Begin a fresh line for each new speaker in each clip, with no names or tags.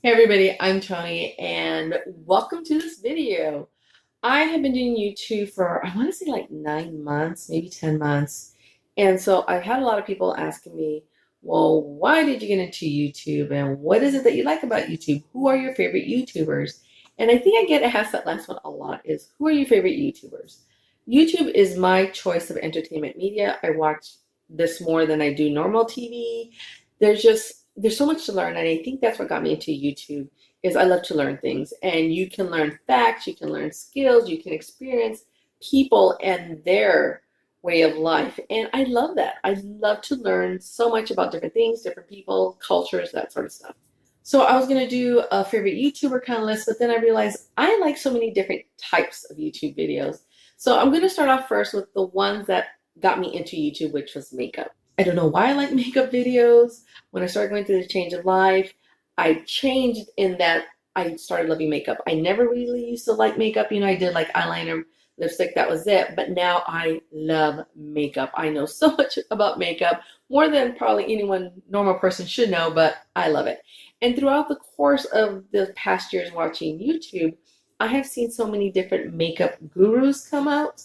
Hey everybody, I'm Tony and welcome to this video. I have been doing YouTube for, I want to say like 9 months, maybe 10 months. And so I've had a lot of people asking me, well, why did you get into YouTube and what is it that you like about YouTube? Who are your favorite YouTubers? And I think I get asked that last one a lot is, who are your favorite YouTubers? YouTube is my choice of entertainment media. I watch this more than I do normal TV. There's so much to learn, and I think that's what got me into YouTube is I love to learn things, and you can learn facts, you can learn skills, you can experience people and their way of life, and I love that. I love to learn so much about different things, different people, cultures, that sort of stuff. So I was gonna do a favorite YouTuber kind of list, but then I realized I like so many different types of YouTube videos. So I'm gonna start off first with the ones that got me into YouTube, which was makeup. I don't know why I like makeup videos. When I started going through the change of life, I changed in that I started loving makeup. I never really used to like makeup. I did like eyeliner, lipstick, that was it. But now I love makeup. I know so much about makeup, more than probably anyone normal person should know, but I love it. And throughout the course of the past years watching YouTube, I have seen so many different makeup gurus come out,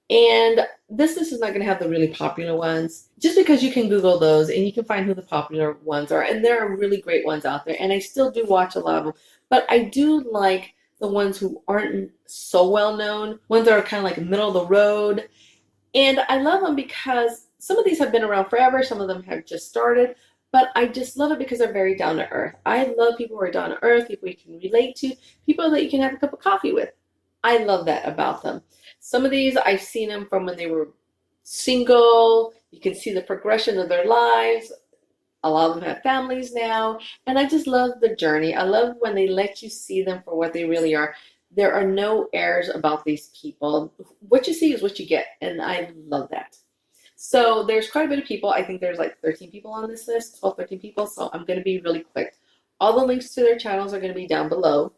and this list is not going to have the really popular ones, just because you can Google those and you can find who the popular ones are. And there are really great ones out there. And I still do watch a lot of them. But I do like the ones who aren't so well known, ones that are kind of like middle of the road. And I love them because some of these have been around forever, some of them have just started. But I just love it because they're very down to earth. I love people who are down to earth, people you can relate to, people that you can have a cup of coffee with. I love that about them. Some of these I've seen them from when they were single. You can see the progression of their lives. A lot of them have families now. And I just love the journey. I love when they let you see them for what they really are. There are no airs about these people. What you see is what you get. And I love that. So there's quite a bit of people. I think there's like 13 people on this list, 12, 13 people. So I'm going to be really quick. All the links to their channels are going to be down below.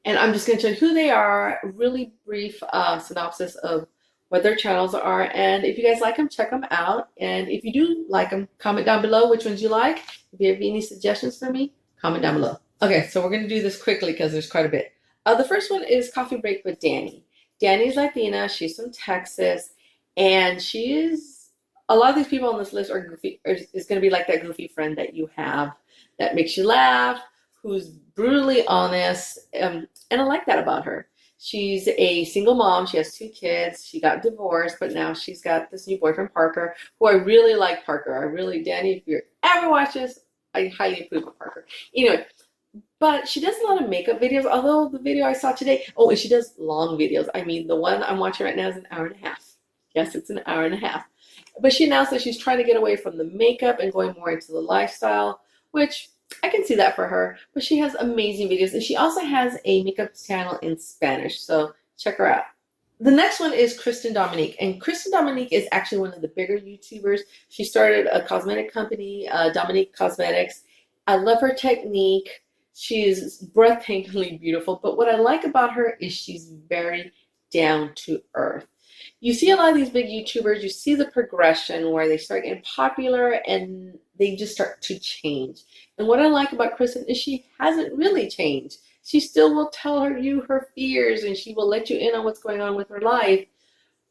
And I'm just going to tell you who they are, really brief synopsis of what their channels are. And if you guys like them, check them out. And if you do like them, comment down below which ones you like. If you have any suggestions for me, comment down below. Okay, so we're going to do this quickly because there's quite a bit. The first one is Coffee Break with Danny. Danny's Latina. She's from Texas. And she is, a lot of these people on this list are goofy, is going to be like that goofy friend that you have that makes you laugh, who's brutally honest, and I like that about her. She's a single mom. She has 2 kids. She got divorced, but now she's got this new boyfriend, Parker, who I really like. Parker. I really, Danny, if you ever watch this, I highly approve of Parker. Anyway, but she does a lot of makeup videos, although the video I saw today, oh, and she does long videos. I mean, the one I'm watching right now is an hour and a half. Yes, it's an hour and a half. But she announced that she's trying to get away from the makeup and going more into the lifestyle, which I can see that for her. But she has amazing videos, and she also has a makeup channel in Spanish, so check her out. The next one is Kristen Dominique, and Kristen Dominique is actually one of the bigger YouTubers. She started a cosmetic company, Dominique Cosmetics. I love her technique. She's breathtakingly beautiful, but what I like about her is she's very down to earth. You see a lot of these big YouTubers, you see the progression where they start getting popular and they just start to change. And what I like about Kristen is she hasn't really changed. She still will tell you her fears, and she will let you in on what's going on with her life.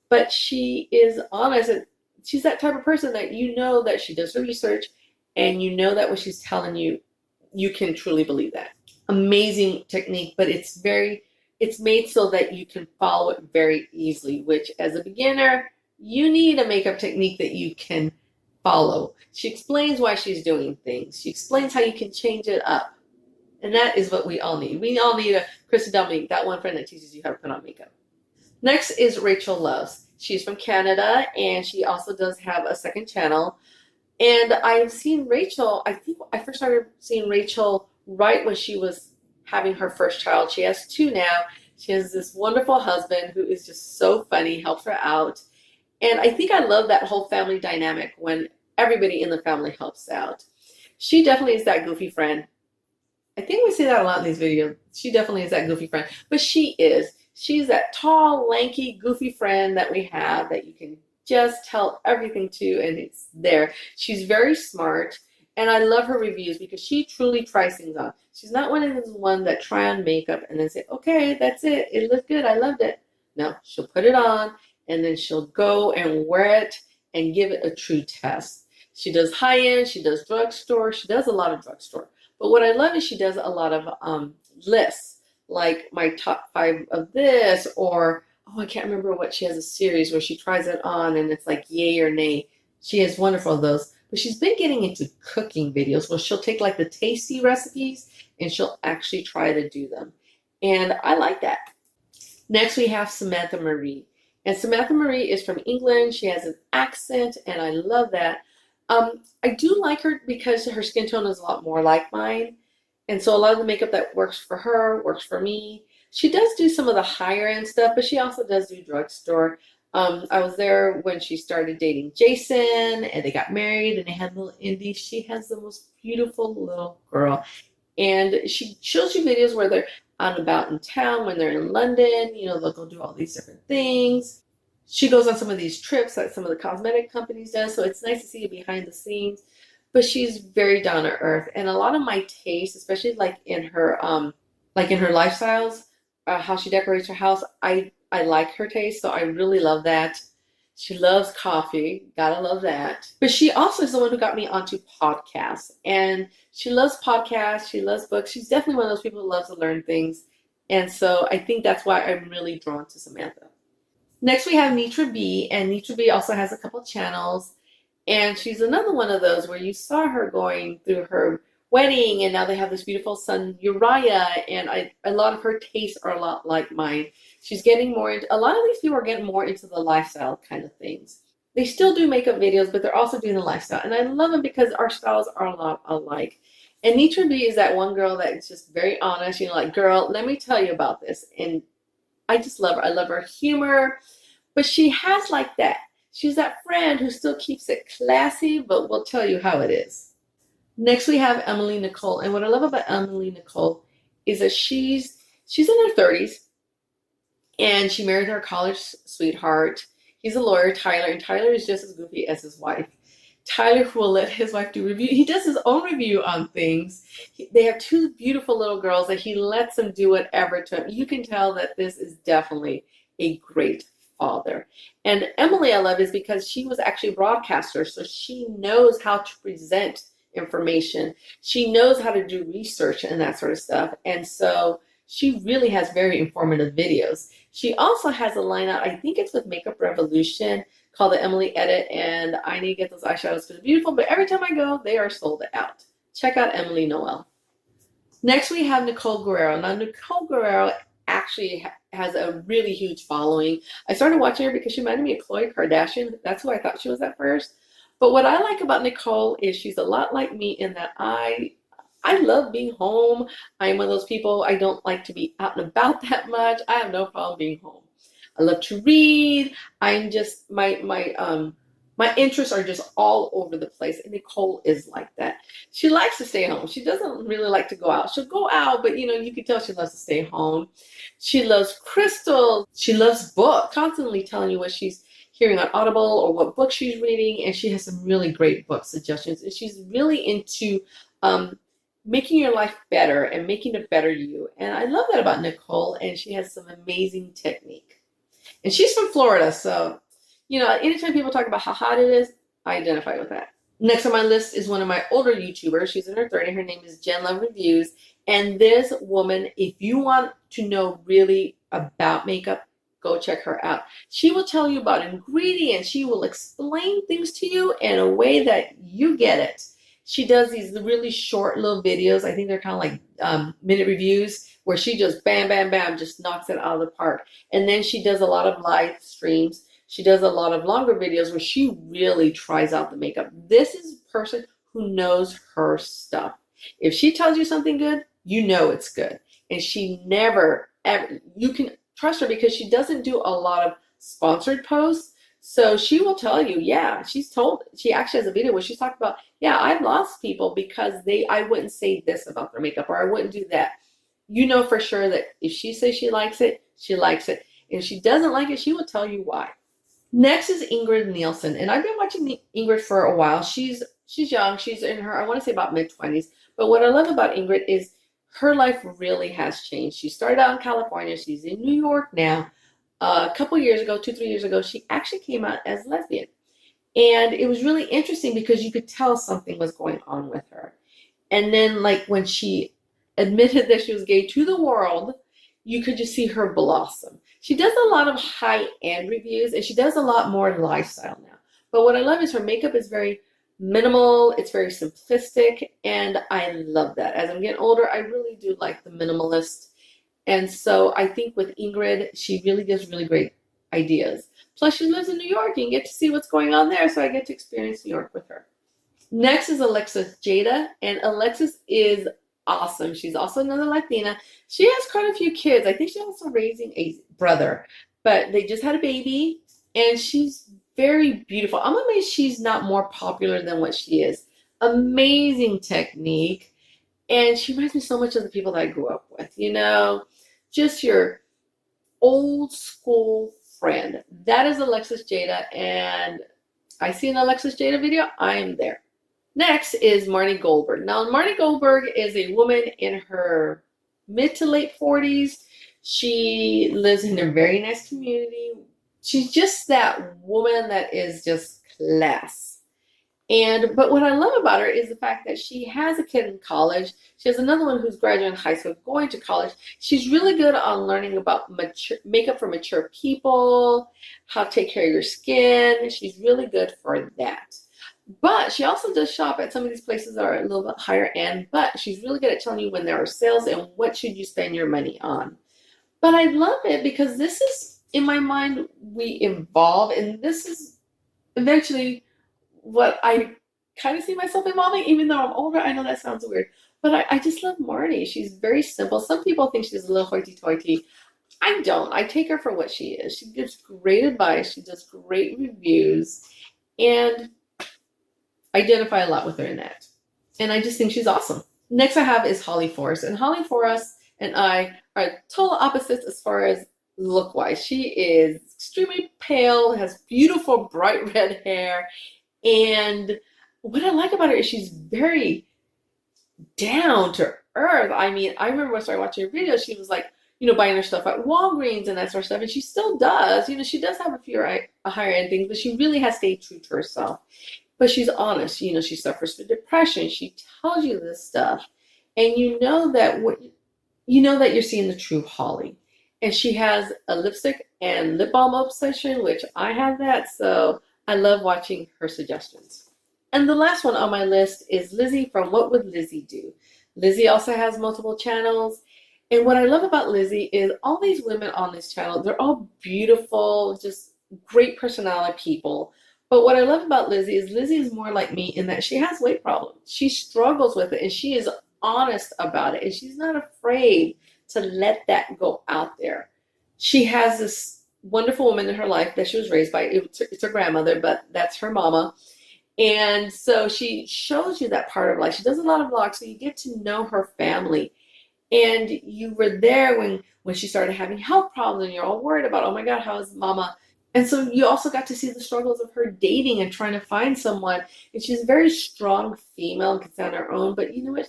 But she is honest. And she's that type of person that you know that she does her research, and you know that what she's telling you, you can truly believe that. Amazing technique, but it's made so that you can follow it very easily, which as a beginner, you need a makeup technique that you can follow. She explains why she's doing things. She explains how you can change it up. And that is what we all need. We all need a Kristen Dominique, that one friend that teaches you how to put on makeup. Next is Rachel Loves. She's from Canada, and she also does have a second channel. And I've seen Rachel, I think I first started seeing Rachel right when she was having her first child. She has 2 now. She has this wonderful husband who is just so funny, helps her out. And I think I love that whole family dynamic when everybody in the family helps out. She definitely is that goofy friend. I think we see that a lot in these videos. She definitely is that goofy friend. But she is. She's that tall, lanky, goofy friend that we have that you can just tell everything to, and it's there. She's very smart, And I love her reviews because she truly tries things on. She's not one of those one that try on makeup and then say, okay, that's it. It looked good. I loved it. No, she'll put it on and then she'll go and wear it and give it a true test. She does high end, she does drugstore, she does a lot of drugstore. But what I love is she does a lot of lists, like my top 5 of this, or oh, I can't remember what she has a series where she tries it on and it's like yay or nay. She has wonderful of those. But she's been getting into cooking videos where she'll take like the tasty recipes and she'll actually try to do them. And I like that. Next, we have Samantha Marie. And Samantha Marie is from England. She has an accent, and I love that. I do like her because her skin tone is a lot more like mine. And so a lot of the makeup that works for her works for me. She does do some of the higher end stuff, but she also does do drugstore. I was there when she started dating Jason, and they got married, and they had little Indy. She has the most beautiful little girl. And she shows you videos where they're out and about in town, when they're in London, they'll go do all these different things. She goes on some of these trips that some of the cosmetic companies do, so it's nice to see it behind the scenes. But she's very down to earth, and a lot of my taste, especially like in her lifestyles, how she decorates her house, I like her taste, so I really love that. She loves coffee, gotta love that. But she also is the one who got me onto podcasts, and she loves podcasts, she loves books. She's definitely one of those people who loves to learn things, and so I think that's why I'm really drawn to Samantha. Next, we have Nitra B, and Nitra B also has a couple channels, and she's another one of those where you saw her going through her wedding, and now they have this beautiful son, Uriah, and a lot of her tastes are a lot like mine. She's getting more into, a lot of these people are getting more into the lifestyle kind of things. They still do makeup videos, but they're also doing the lifestyle, and I love them because our styles are a lot alike. And Nitra B is that one girl that is just very honest, like, girl, let me tell you about this, and I just love her. I love her humor, but she has like that. She's that friend who still keeps it classy, but will tell you how it is. Next, we have Emily Nicole, and what I love about Emily Nicole is that she's in her 30s, and she married her college sweetheart. He's a lawyer, Tyler, and Tyler is just as goofy as his wife. Tyler will let his wife do review. He does his own review on things. They have 2 beautiful little girls that he lets them do whatever to him. You can tell that this is definitely a great father. And Emily I love is because she was actually a broadcaster, so she knows how to present information. She knows how to do research and that sort of stuff. And so she really has very informative videos. She also has a line out, I think it's with Makeup Revolution, called the Emily Edit, and I need to get those eyeshadows because they're beautiful, but every time I go, they are sold out. Check out Emily Noel. Next, we have Nicole Guerrero. Now, Nicole Guerrero actually has a really huge following. I started watching her because she reminded me of Khloe Kardashian. That's who I thought she was at first. But what I like about Nicole is she's a lot like me in that I love being home. I'm one of those people, I don't like to be out and about that much. I have no problem being home. I love to read. I'm just, my interests are just all over the place, and Nicole is like that. She likes to stay home. She doesn't really like to go out. She'll go out, but you can tell she loves to stay home. She loves crystals. She loves books, constantly telling you what she's hearing on Audible or what book she's reading, and she has some really great book suggestions. And she's really into making your life better and making a better you. And I love that about Nicole, and she has some amazing technique. And she's from Florida, so anytime people talk about how hot it is, I identify with that. Next on my list is one of my older YouTubers. She's in her 30s. Her name is Jen Love Reviews. And this woman, if you want to know really about makeup, go check her out. She will tell you about ingredients. She will explain things to you in a way that you get it. She does these really short little videos. I think they're kind of like minute reviews where she just bam, bam, bam, just knocks it out of the park. And then she does a lot of live streams. She does a lot of longer videos where she really tries out the makeup. This is a person who knows her stuff. If she tells you something good, you know it's good. And she never, ever, you can trust her because she doesn't do a lot of sponsored posts. So she will tell you, yeah, she actually has a video where she's talking about, yeah, I've lost people because I wouldn't say this about their makeup, or I wouldn't do that. You know for sure that if she says she likes it, she likes it. And if she doesn't like it, she will tell you why. Next is Ingrid Nielsen, and I've been watching Ingrid for a while. She's She's young. She's in her, I want to say about mid-20s. But what I love about Ingrid is her life really has changed. She started out in California. She's in New York now. A couple years ago, 2, 3 years ago, she actually came out as lesbian. And it was really interesting because you could tell something was going on with her. And then, like, when she admitted that she was gay to the world, you could just see her blossom. She does a lot of high-end reviews and she does a lot more lifestyle now. But what I love is her makeup is very minimal, it's very simplistic, and I love that. As I'm getting older, I really do like the minimalist. And so I think with Ingrid, she really gives really great ideas. Plus, she lives in New York. You can get to see what's going on there, so I get to experience New York with her. Next is Alexis Jada, and Alexis is awesome. She's also another Latina. She has quite a few kids. I think she's also raising a brother, but they just had a baby, and she's very beautiful. I'm amazed she's not more popular than what she is. Amazing technique, and she reminds me so much of the people that I grew up with, just your old school friend. That is Alexis Jada, and I see an Alexis Jada video, I am there. Next is Marni Goldberg. Now, Marni Goldberg is a woman in her mid to late 40s. She lives in a very nice community. She's just that woman that is just class. But what I love about her is the fact that she has a kid in college. She has another one who's graduating high school, going to college. She's really good on learning about makeup for mature people, how to take care of your skin. She's really good for that. But she also does shop at some of these places that are a little bit higher end, but she's really good at telling you when there are sales and what should you spend your money on. But I love it because this is, in my mind, we evolve, and this is eventually what I kind of see myself evolving, even though I'm older. I know that sounds weird, but I just love Marni. She's very simple. Some people think she's a little hoity-toity. I don't. I take her for what she is. She gives great advice. She does great reviews, and I identify a lot with her in that. And I just think she's awesome. Next I have is Holly Forrest. And Holly Forrest and I are total opposites as far as look-wise. She is extremely pale, has beautiful bright red hair, and what I like about her is she's very down to earth. I mean, I remember when I started watching her videos, she was like, buying her stuff at Walgreens and that sort of stuff. And she still does. She does have a few higher end things, but she really has stayed true to herself. But she's honest. She suffers from depression. She tells you this stuff. And you know that you're seeing the true Holly. And she has a lipstick and lip balm obsession, which I have that. So I love watching her suggestions. And the last one on my list is Lizzie from What Would Lizzie Do? Lizzie also has multiple channels. And what I love about Lizzie is all these women on this channel, they're all beautiful, just great personality people. But what I love about Lizzie is more like me in that she has weight problems. She struggles with it, and she is honest about it, and she's not afraid to let that go out there. She has this wonderful woman in her life that she was raised by. It's her grandmother, but that's her mama. And so she shows you that part of life. She does a lot of vlogs, so you get to know her family. And you were there when she started having health problems, and you're all worried about, oh my God, how is mama? And so you also got to see the struggles of her dating and trying to find someone. And she's a very strong female and can stand on her own. But you know what?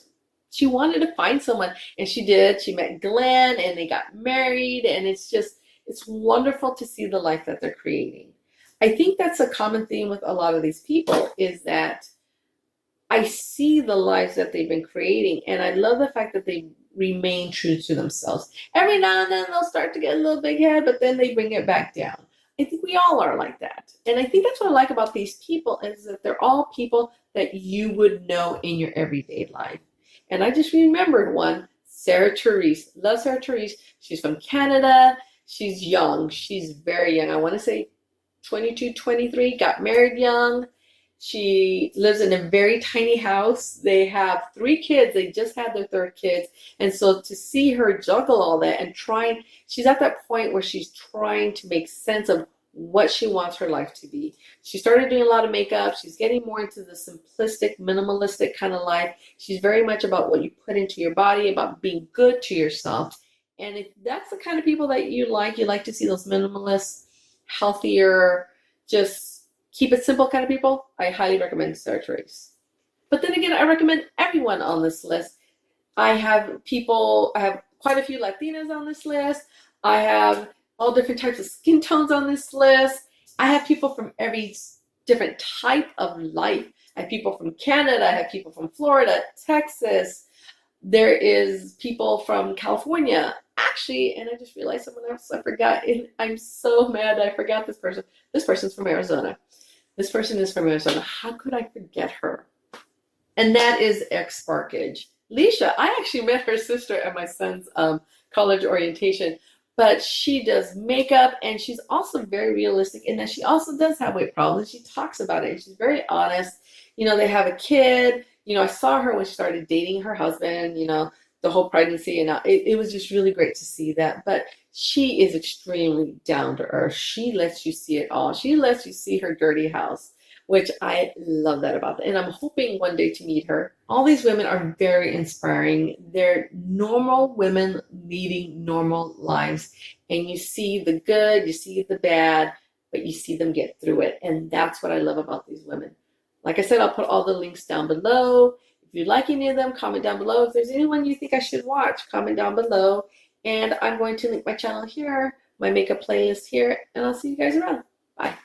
She wanted to find someone, and she did. She met Glenn, and they got married. And it's wonderful to see the life that they're creating. I think that's a common theme with a lot of these people, is that I see the lives that they've been creating. And I love the fact that they remain true to themselves. Every now and then they'll start to get a little big head, but then they bring it back down. I think we all are like that. And I think that's what I like about these people, is that they're all people that you would know in your everyday life. And I just remembered one, Sarah Therese. Love Sarah Therese. She's from Canada. She's young. She's very young. I want to say 22, 23, got married young. She lives in a very tiny house. They have 3 kids. They just had their 3rd kid. And so to see her juggle all that and she's at that point where she's trying to make sense of what she wants her life to be. She started doing a lot of makeup. She's getting more into the simplistic, minimalistic kind of life. She's very much about what you put into your body, about being good to yourself. And if that's the kind of people that you like to see those minimalist, healthier, just keep it simple kind of people, I highly recommend Sarah Therese. But then again, I recommend everyone on this list. I have quite a few Latinas on this list. I have all different types of skin tones on this list. I have people from every different type of life. I have people from Canada. I have people from Florida, Texas. There is people from California. Actually, and I just realized someone else I forgot. And I'm so mad I forgot this person. This person's from Arizona. This person is from Arizona. How could I forget her? And that is X Sparkage. Leisha, I actually met her sister at my son's college orientation, but she does makeup and she's also very realistic in that she also does have weight problems. She talks about it and she's very honest. They have a kid. I saw her when she started dating her husband, the whole pregnancy, and it was just really great to see that. But she is extremely down to earth. She lets you see it all. She lets you see her dirty house, which I love that about them. And I'm hoping one day to meet her. All these women are very inspiring. They're normal women leading normal lives. And you see the good, you see the bad, but you see them get through it. And that's what I love about these women. Like I said, I'll put all the links down below. If you like any of them, comment down below. If there's anyone you think I should watch, comment down below. And I'm going to link my channel here, my makeup playlist here, and I'll see you guys around. Bye.